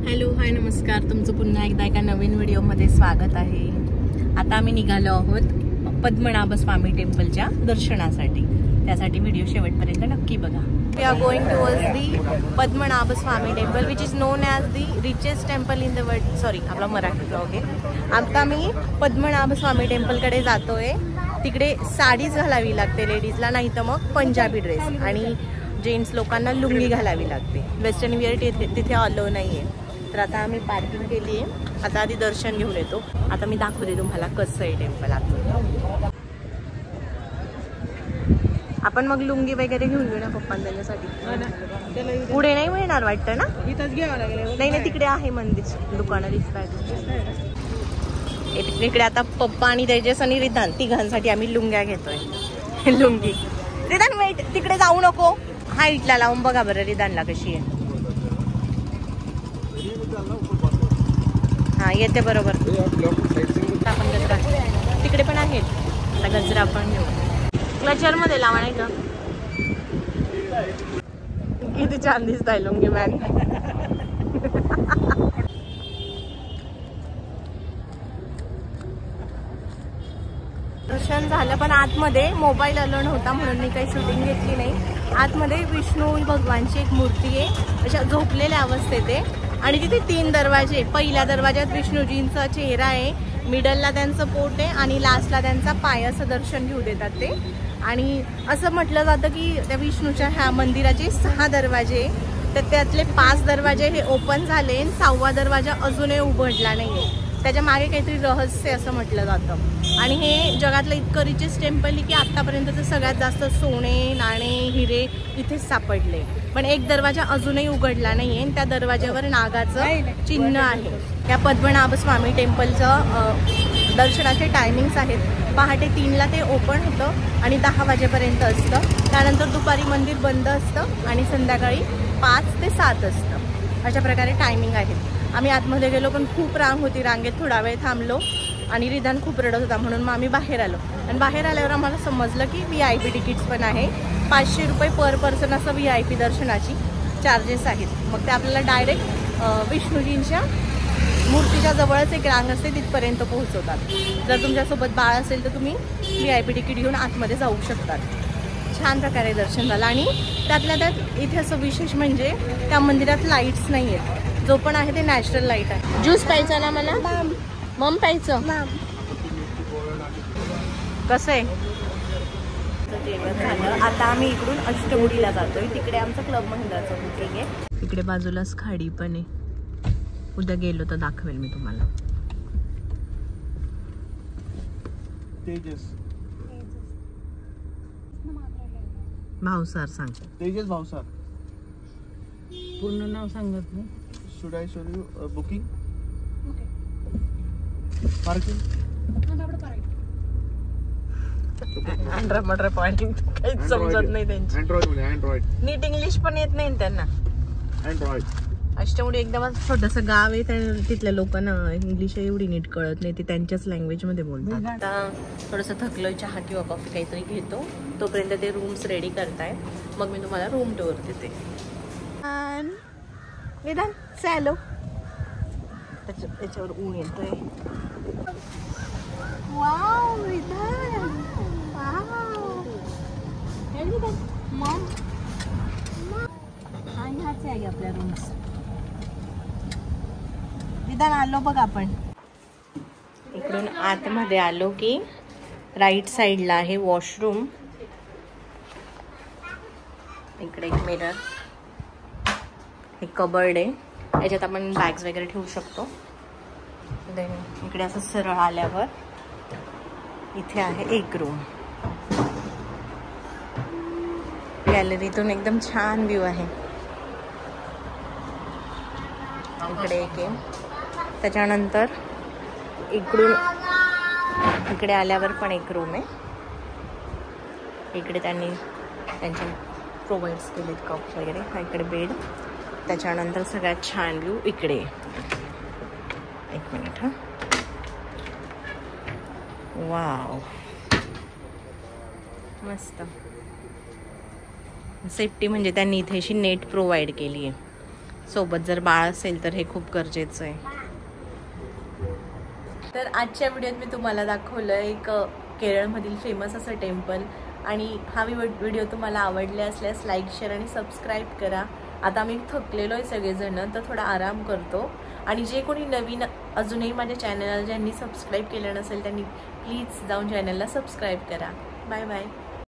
Hello hi नमस्कार, तुमचं पुन्हा एकदा एका नवीन व्हिडिओमध्ये स्वागत आहे। आता आम्ही निघालो आहोत पद्मनाभ स्वामी टेम्पलच्या दर्शनासाठी। त्यासाठी व्हिडिओ शेवटपर्यंत नक्की बघा। We are going towards the Padmanabha Swamy temple which is known as the richest temple in the world. Sorry, आपला मराठी ब्लॉग आहे। आता मी पद्मनाभ स्वामी टेम्पलकडे जातोय। तिकडे साडीच घालावी लागते लेडीजला, नाही तर मग पंजाबी ड्रेस, आणि जेंट्स लोकांना लुंगी घालावी लागते। वेस्टर्न वेअर तिथे अलो नाहीये। तर आता आम्ही पार्किंग केली आहे। आता आधी दर्शन घेऊन येतो। आता मी दाखवते तुम्हाला कसं आहे टेम्पल आतून। आपण मग लुंगी वगैरे घेऊन घेऊ ना पप्पा त्यांच्यासाठी। पुढे नाही मिळणार वाटतं ना? इथंच घ्यावं लागेल। नाही नाही, तिकडे आहे मंदिर दुकानं दिसतात। इकडे आता पप्पा आणि तेजस आणि रिधान तिघांसाठी आम्ही लुंग्या घेतोय। लुंगी रिधान वेट, तिकडे जाऊ नको। हाईटला लावून बघा बरं रिधानला कशी आहे। हा येते बरोबर। आपण गजरा तिकडे पण आहेत। आता गजरा आपण घेऊ। क्लचर मध्ये लावा नाही का? किती छान दिसत आहे लुंगी मॅन। दर्शन झालं, पण आतमध्ये मोबाईल अलो नव्हता म्हणून मी काही शूटिंग घेतली नाही। आतमध्ये विष्णू भगवानची एक मूर्ती आहे, अशा झोपलेल्या अवस्थेत आहे। आणि तिथे 3 दरवाजे। पहिल्या दरवाज्यात विष्णूजींचा चेहरा आहे, मिडलला त्यांचं पोट आहे, आणि लास्टला त्यांचा पायाचं दर्शन घेऊ देतात ते। आणि असं म्हटलं जातं की त्या विष्णूच्या ह्या मंदिराचे 6 दरवाजे, तर त्यातले 5 दरवाजे हे ओपन झाले, 6वा दरवाजा अजूनही उघडला नाहीये। त्याच्या मागे काहीतरी रहस्य असं म्हटलं जातं। आणि हे जगातलं इतकं रिचेस्ट टेम्पल आहे की आतापर्यंतचं सगळ्यात जास्त सोने नाणे हिरे इथेच सापडले। पण एक दरवाजा अजूनही उघडला नाहीये, आणि त्या दरवाज्यावर नागाचं चिन्ह आहे। या पद्मनाभ स्वामी टेम्पलचं दर्शनाचे टायमिंग्स आहेत। पहाटे 3ला ते ओपन होतं आणि 10 वाजेपर्यंत असतं। त्यानंतर दुपारी मंदिर बंद असतं आणि संध्याकाळी 5 ते 7 असतं। अशा प्रकारे टायमिंग आहेत। आम्ही आतमध्ये गेलो, पण खूप रांग होती। रांगेत थोडा वेळ थांबलो आणि रिधान खूप रडत होता, म्हणून मग आम्ही बाहेर आलो। आणि बाहेर आल्यावर आम्हाला समजलं की VIP तिकीट्स पण आहे। 500 रुपये पर पर्सन असं VIP दर्शनाची चार्जेस आहेत। मग ते आपल्याला डायरेक्ट विष्णूजींच्या मूर्तीच्या जवळच एक रांग असते, तिथपर्यंत पोहोचवतात। जर तुमच्यासोबत बाळ असेल तर तुम्ही VIP तिकीट घेऊन आतमध्ये जाऊ शकतात। छान प्रकारे दर्शन झालं। आणि त्यातल्या त्यात इथे असं विशेष म्हणजे त्या मंदिरात लाईट्स नाही आहेत। जो पण आहे ते नॅचरल लाईट आहे। ज्यूस प्यायचा ना मला? मम प्यायचं? कसं आहे जेवण झालं। आता आम्ही इकडून अष्टमुडीला जातोय। तिकडे आमचं क्लब मंदिराचं बुकिंग आहे। तिकडे बाजूलाच खाडी पण आहे। उद्या गेलो तर दाखवेल मी तुम्हाला। तेजस भावसार सांग। तेजस भावसार पूर्ण नाव सांगत नाही। Should I show you booking? Okay. Parking android pointing काहीच समजत नाही त्यांची। अँड्रॉइड नीट इंग्लिश पण येत नाही त्यांना। अँड्रॉइड अष्टमुडी एकदमच छोटंसं गाव आहे, तिथल्या लोकांना इंग्लिश एवढी नीट कळत नाही, ते त्यांच्याच लँग्वेज मध्ये बोलतात। आता थोडंसं थकलोय, चहा किंवा कॉफी काहीतरी घेतो। तोपर्यंत ते रूम्स रेडी करतायत, मग मी तुम्हाला रूम टूर देते। विधान सॅलो त्याच्यावर ऊन येतोय। वाव विधान, मॉम ह्याच आहे आपल्या रूम्स। विधान आलो बघ आपण इकडून आतमध्ये आलो की राईट साईडला आहे वॉशरूम। इकडे एक मिरर, एक कबर्ड आहे, याच्यात आपण बॅग्स वगैरे ठेवू शकतो। देन इकडे असं सरळ आल्यावर इथे आहे एक रूम। गॅलरीतून एकदम छान व्ह्यू आहे। इकडे एक आहे, त्याच्यानंतर इकडून इकडे आल्यावर पण एक रूम आहे। इकडे त्यांनी त्यांचे प्रोव्हाइड्स केलेत कप्स वगैरे। हा इकडे बेड, त्याच्यानंतर सगळ्यात छान व्ह्यू इकडे। एक मिनिट हा, वाव मस्त। सेफ्टी म्हणजे त्यांनी इथे अशी नेट प्रोव्हाइड केली आहे, सोबत जर बाळ असेल तर हे खूप गरजेचं आहे. तर आजच्या व्हिडिओत मी तुम्हाला दाखवलं एक केरळमधील फेमस असं टेम्पल. आणि हा व्हिडिओ तुम्हाला आवडले असल्यास लाईक, शेअर आणि सबस्क्राईब करा. आता मी थकलेलो आहे सगळेजण, तर थोडा आराम करतो. आणि जे कोणी नवीन अजूनही माझ्या चॅनलला ज्यांनी सबस्क्राईब केलं नसेल त्यांनी प्लीज जाऊन चॅनलला सबस्क्राईब करा. Bye bye.